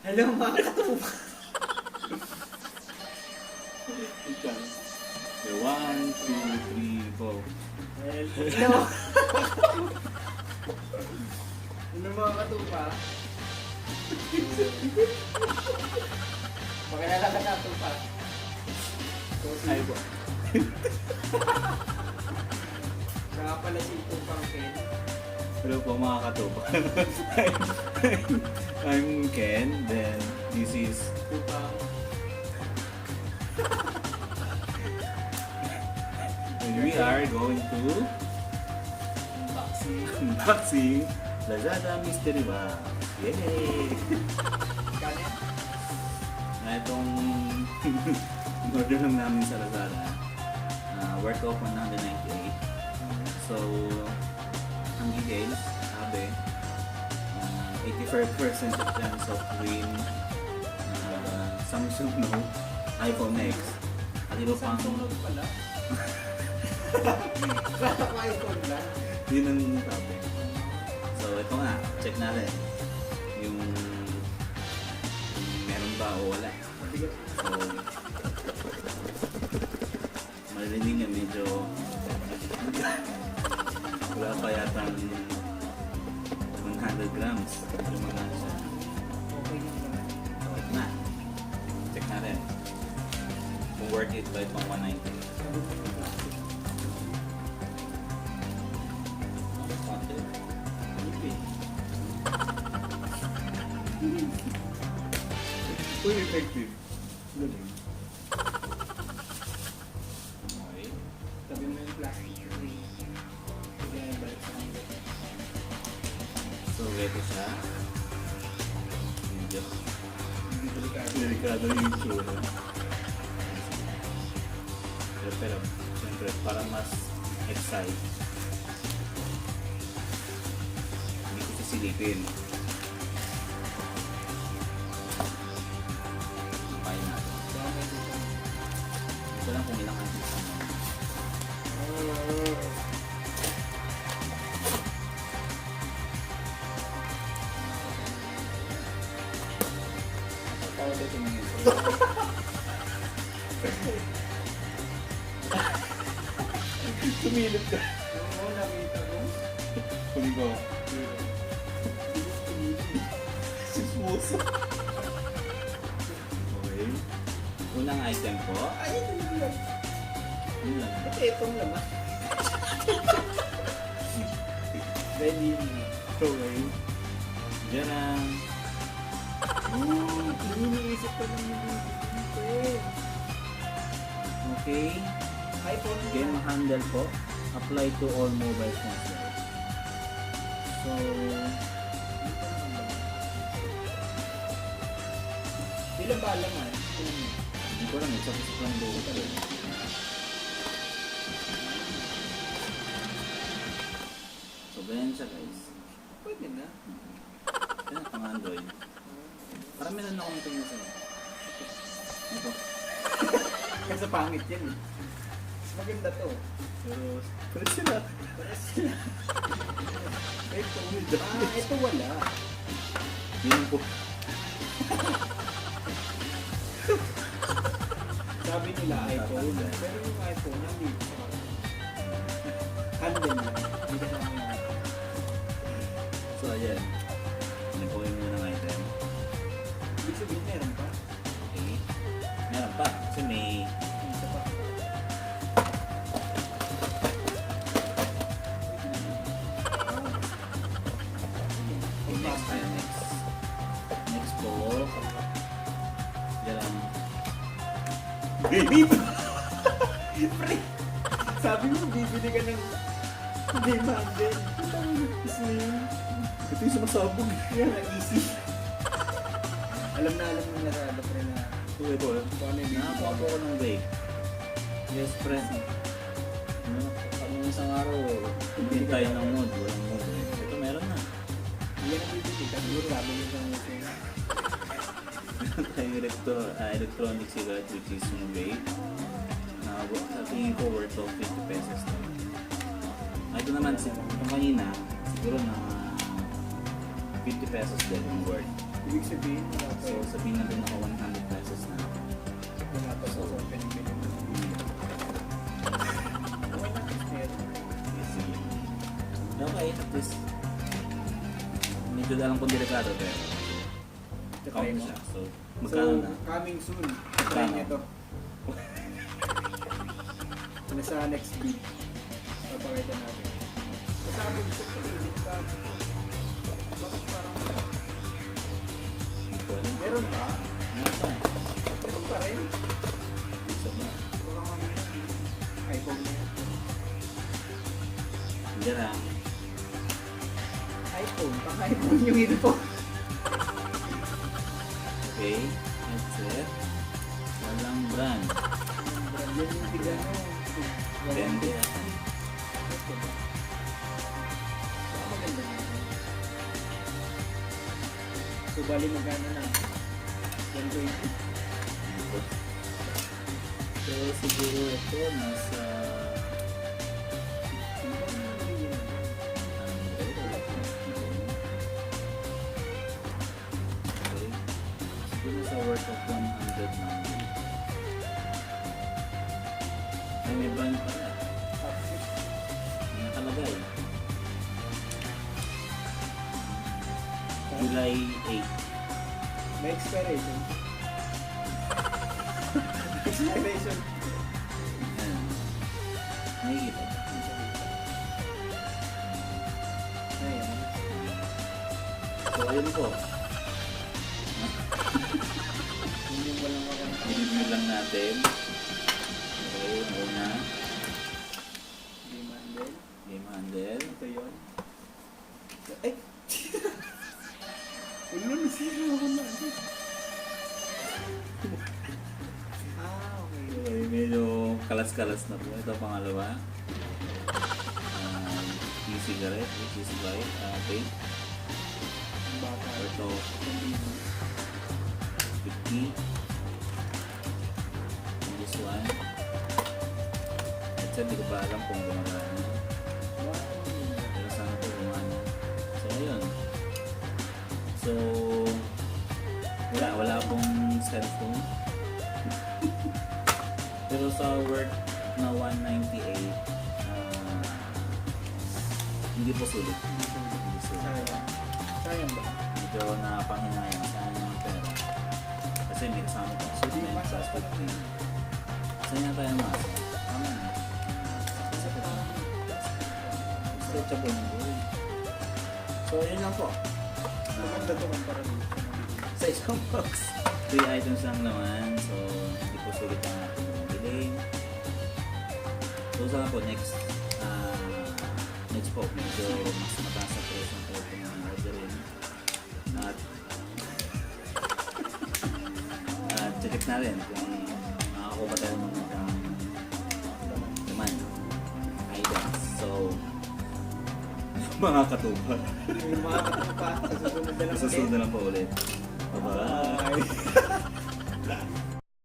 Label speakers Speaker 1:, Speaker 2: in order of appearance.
Speaker 1: Hello mga katupa.
Speaker 2: Ikaw. The 1, 2, 3, 4.
Speaker 1: Hello. Hello mga katupa. Pakilala ka katupa.
Speaker 2: Ay po.
Speaker 1: Saka pala si Tupang Ken.
Speaker 2: Hello po mga katupa. I'm Ken, then this is
Speaker 1: Tupang.
Speaker 2: and we are going to
Speaker 1: Unboxing.
Speaker 2: unboxing Lazada Mystery Box. Yay!
Speaker 1: Kanya?
Speaker 2: Na itong order lang namin sa Lazada. Worth of 198. So, ang details, sabi, 85% of chance of win Samsung Note, iPhone X, at iba pang
Speaker 1: Samsung Note pala. Kala ko iPhone lang.
Speaker 2: yun ang sabi. So, ito nga, check natin yung meron ba o wala. So, marinig niya medyo wala pa yatang 100 grams. Medyo mga siya.
Speaker 1: Okay lang naman.
Speaker 2: So, ito na. Check natin. Kung worth it ba itong 190. Konti. Ipin. Uy, effective. Galing. Okay.
Speaker 1: Sabi mo yung plastic. Kaya balik sa kanila.
Speaker 2: So, ready siya. Medyo
Speaker 1: Hindi delikado.
Speaker 2: delikado yung itsura. Pero, siyempre, para mas excite, hindi ko sisilipin. Kain natin.
Speaker 1: Dami dito.
Speaker 2: Ito lang kung ilang kanto.
Speaker 1: Tawag ito ng ito.
Speaker 2: Sumilip ka.
Speaker 1: Oo, nakita ko.
Speaker 2: Kunin ko. Sismuso. Okay. Unang item po.
Speaker 1: Ay, ito yung lang.
Speaker 2: Yun lang.
Speaker 1: Ba't itong laman? Ready na.
Speaker 2: Okay. Diyan ang
Speaker 1: Iniisip ko lang yung dito.
Speaker 2: okay.
Speaker 1: iPhone
Speaker 2: Game
Speaker 1: na.
Speaker 2: handle po. Apply to all mobile phones. So,
Speaker 1: Ilan ba laman?
Speaker 2: hindi ko lang. Isa-isa lang doon. So, ganyan siya guys.
Speaker 1: Pwede na.
Speaker 2: Yan ang Android. Parang meron akong tingin sa'yo. Ito.
Speaker 1: Kasi pangit yan eh. Maganda to.
Speaker 2: Pero, pero sila.
Speaker 1: Ito. Ito wala.
Speaker 2: Yun po.
Speaker 1: Sabi nila iPhone. Pero yung iPhone, hindi. Handle lang. Hindi ka naman.
Speaker 2: So, ayan. Nagpawin mo ng item.
Speaker 1: Ibig sabihin, meron pa.
Speaker 2: Okay. Meron pa. Kasi may
Speaker 1: Isa pa.
Speaker 2: next tayo next. Next po. Yan ang baby!
Speaker 1: Pre! Sabi mo, bibili ka ng game handle. Slim.
Speaker 2: Ito yung sumasabog.
Speaker 1: Yan, ang easy. Alam na Lazada pre na
Speaker 2: Okay po.
Speaker 1: kung ano yung
Speaker 2: Nakakuha po ako ng vape. Yes, friend. Ano isang araw, hindi tayo ng mood. Walang mood. Ito meron na.
Speaker 1: Yan ang bibili ka. Siguro sabi nyo sa musin.
Speaker 2: Meron tayong electronic cigarette which is yung vape. Sa tingin ko worth of 50 pesos to. Ito naman, itong kanina, siguro na 50 pesos din yung worth.
Speaker 1: Ibig sabihin, wala pa
Speaker 2: So,
Speaker 1: yun.
Speaker 2: sabihin natin naka 100 pesos na.
Speaker 1: Wala pa sa pinag-bilhin mo. Okay na, meron.
Speaker 2: Yes, sige. Okay, at least medyo alam kong delikado pero
Speaker 1: Try
Speaker 2: count
Speaker 1: mo.
Speaker 2: siya. So,
Speaker 1: So,
Speaker 2: magkano na?
Speaker 1: coming soon. Try
Speaker 2: Magkano?
Speaker 1: nyo to. Nasa next week. Papakita natin. Sabi ko sa pilit ka. Bakit parang
Speaker 2: Ito rin.
Speaker 1: meron pa?
Speaker 2: Meron pa.
Speaker 1: Meron pa rin.
Speaker 2: Isa ba?
Speaker 1: Baka mamaya. iPhone na yan.
Speaker 2: Hindi lang.
Speaker 1: iPhone. Baka iPhone yung ito.
Speaker 2: Okay. Headset. Walang brand.
Speaker 1: Yan yung tiga nyo.
Speaker 2: Dende.
Speaker 1: Maganda na. So, bali magkano na? 120.
Speaker 2: So, siguro ito nasa
Speaker 1: Ano ba yung nabili niya?
Speaker 2: 100. Okay. Siguro nasa worth of 100 lang. Ay, may brand pala. May nakalagay. July 8.
Speaker 1: May expiration. Expiration.
Speaker 2: Ayan. Nakikita ba?
Speaker 1: Ayan.
Speaker 2: So, ayun po.
Speaker 1: Yun yung walang walang.
Speaker 2: Binibili lang natin. Okay, ang una.
Speaker 1: Game handle.
Speaker 2: Game handle.
Speaker 1: Ito yun. Ay! Ulo, nasira ako na. Okay.
Speaker 2: Okay, medyo kalas-kalas na po. Ito pangalawa. E-cigarette, which is like vape.
Speaker 1: Ang bata.
Speaker 2: Ito, 50. And this one. Ito, hindi ko pa alam kung gumagana. Pero sana po gumana. So, ayun. So, wala akong cellphone. Pero sa worth na 198, hindi po sulit. Hindi sulit.
Speaker 1: Sayang. Sayang ba?
Speaker 2: Medyo napanginayang sa yung pera. Kasi may kasama ko. So,
Speaker 1: Hindi
Speaker 2: may
Speaker 1: massage pa
Speaker 2: plastic
Speaker 1: lang.
Speaker 2: thing. Saan nga tayo mas? Tama na. Stretchable na po. So, yun lang po.
Speaker 1: Maganda to kumpara dito.
Speaker 2: Sa isang box, 3 items lang naman. So, hindi po sulit ang ating bilhin. So, sana po next po, medyo mas mataas sa presyo ng tayo ng orderin. At check na rin kung makakakuha ba tayo ng naman items. So, mga katupa.
Speaker 1: Yung mga katupa sa susunod na lang
Speaker 2: Susunod na lang po ulit. Bye-bye.
Speaker 1: Bye.